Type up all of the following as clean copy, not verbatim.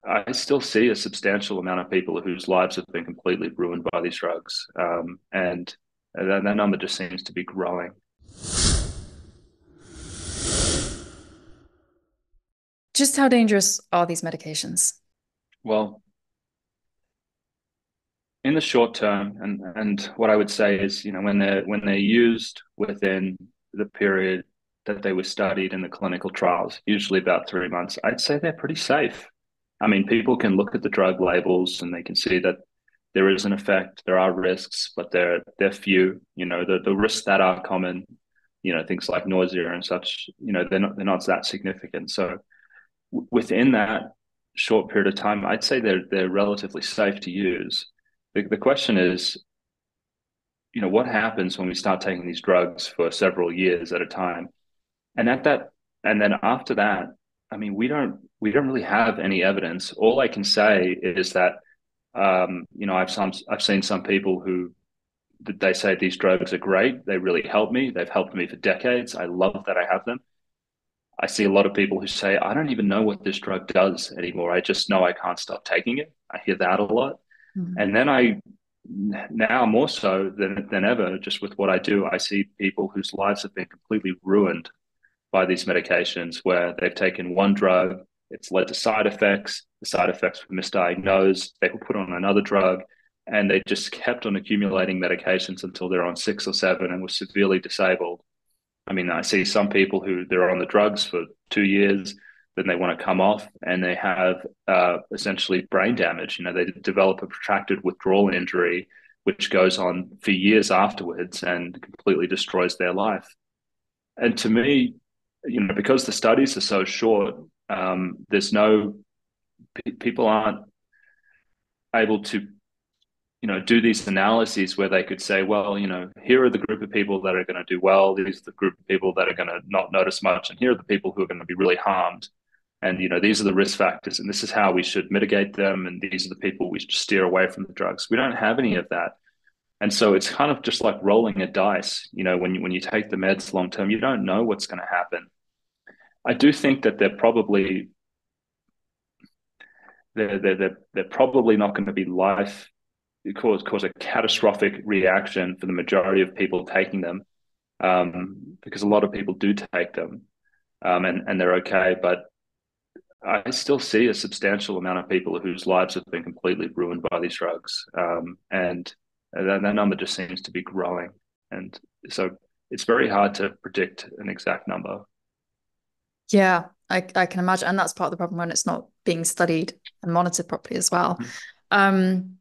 I still see a substantial amount of people whose lives have been completely ruined by these drugs, and that number just seems to be growing. Just how dangerous are these medications? Well, in the short term, and what I would say is, when they're used within the period that they were studied in the clinical trials, usually about 3 months, I'd say they're pretty safe. I mean, people can look at the drug labels and they can see that there is an effect, there are risks, but they're few. The risks that are common, things like nausea and such, they're not that significant. So within that short period of time, I'd say they're relatively safe to use. The question is, what happens when we start taking these drugs for several years at a time? And at that, and then after that, I mean, we don't really have any evidence. All I can say is that, I've seen some people who they say these drugs are great. They really help me. They've helped me for decades. I love that I have them. I see a lot of people who say, I don't even know what this drug does anymore. I just know I can't stop taking it. I hear that a lot. Mhm. And then now more so than ever, just with what I do, I see people whose lives have been completely ruined by these medications where they've taken one drug, it's led to side effects, the side effects were misdiagnosed, they were put on another drug, and they just kept on accumulating medications until they're on six or seven and were severely disabled. I mean, I see some people who they're on the drugs for 2 years, then they want to come off and they have essentially brain damage. They develop a protracted withdrawal injury, which goes on for years afterwards and completely destroys their life. And to me, because the studies are so short, there's no people aren't able to do these analyses where they could say, well, here are the group of people that are going to do well. These are the group of people that are going to not notice much. And here are the people who are going to be really harmed. And, these are the risk factors and this is how we should mitigate them. And these are the people we should steer away from the drugs. We don't have any of that. And so it's kind of just like rolling a dice. When you take the meds long term, you don't know what's going to happen. I do think that they're probably not going to be life cause a catastrophic reaction for the majority of people taking them, because a lot of people do take them, and they're okay. But I still see a substantial amount of people whose lives have been completely ruined by these drugs, and that number just seems to be growing. And so it's very hard to predict an exact number. Yeah, I can imagine. And that's part of the problem when it's not being studied and monitored properly as well. Mhm. Um,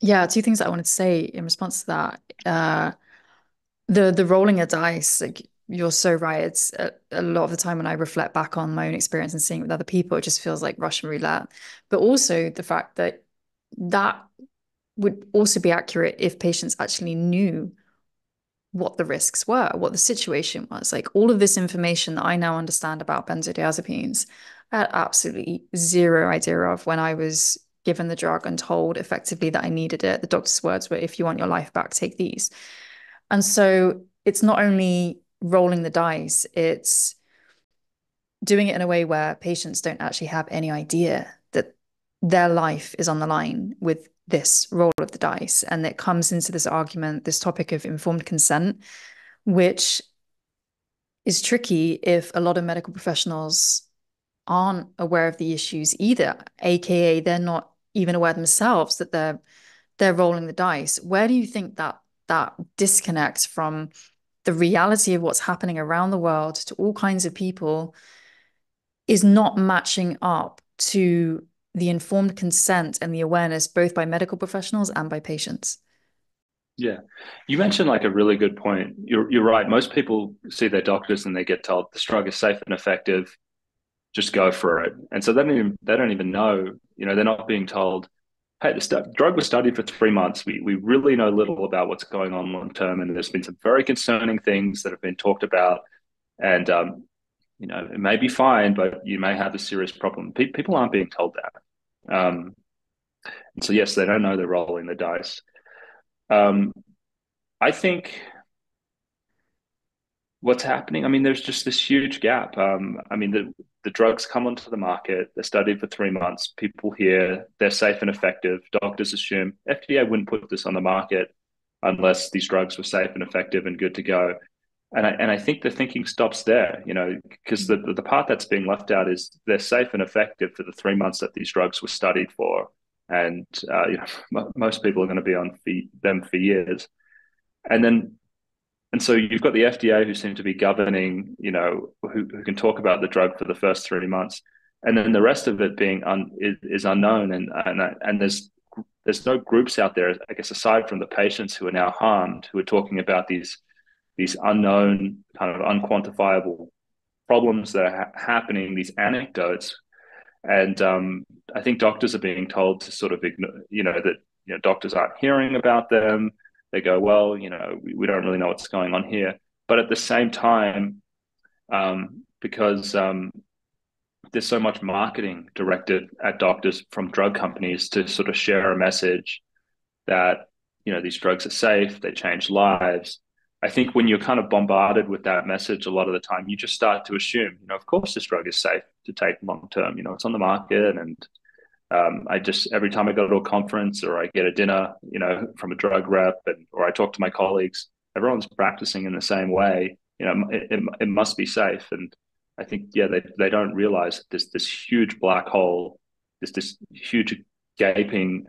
yeah, two things that I wanted to say in response to that. The rolling a dice, like you're so right. It's a lot of the time when I reflect back on my own experience and seeing it with other people, it just feels like Russian roulette. But also the fact that that would also be accurate if patients actually knew what the risks were, what the situation was. Like all of this information that I now understand about benzodiazepines, I had absolutely zero idea of when I was given the drug and told effectively that I needed it. The doctor's words were, if you want your life back, take these. And so it's not only rolling the dice, it's doing it in a way where patients don't actually have any idea that their life is on the line with this roll of the dice. And it comes into this argument, this topic of informed consent, which is tricky if a lot of medical professionals aren't aware of the issues either, aka they're not even aware themselves that they're rolling the dice. Where do you think that disconnect from the reality of what's happening around the world to all kinds of people is not matching up to the informed consent and the awareness both by medical professionals and by patients? Yeah. You mentioned like a really good point. You're right. Most people see their doctors and they get told this drug is safe and effective, just go for it. And so they don't even know, they're not being told, hey, the drug was studied for 3 months. We really know little about what's going on long term. And there's been some very concerning things that have been talked about. And, it may be fine, but you may have a serious problem. People aren't being told that. And so, yes, they don't know they're rolling the dice. Um, I think what's happening? I mean, there's just this huge gap. I mean, the drugs come onto the market, they're studied for 3 months. People hear they're safe and effective. Doctors assume FDA wouldn't put this on the market unless these drugs were safe and effective and good to go. And I think the thinking stops there, because the part that's being left out is they're safe and effective for the 3 months that these drugs were studied for, and most people are going to be on them for years. And then and so you've got the FDA who seem to be governing, who can talk about the drug for the first 3 months, and then the rest of it is unknown, and there's no groups out there, I guess, aside from the patients who are now harmed, who are talking about these unknown, kind of unquantifiable problems that are happening, these anecdotes, and I think doctors are being told to sort of ignore, that doctors aren't hearing about them. They go, well, we don't really know what's going on here. But at the same time, because there's so much marketing directed at doctors from drug companies to sort of share a message that, these drugs are safe, they change lives. I think when you're kind of bombarded with that message, a lot of the time, you just start to assume, of course, this drug is safe to take long term. It's on the market, and I just, every time I go to a conference or I get a dinner, from a drug rep, or I talk to my colleagues, everyone's practicing in the same way. It must be safe. And I think, yeah, they don't realize that there's this huge black hole, this huge gaping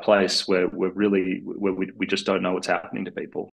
place where we just don't know what's happening to people.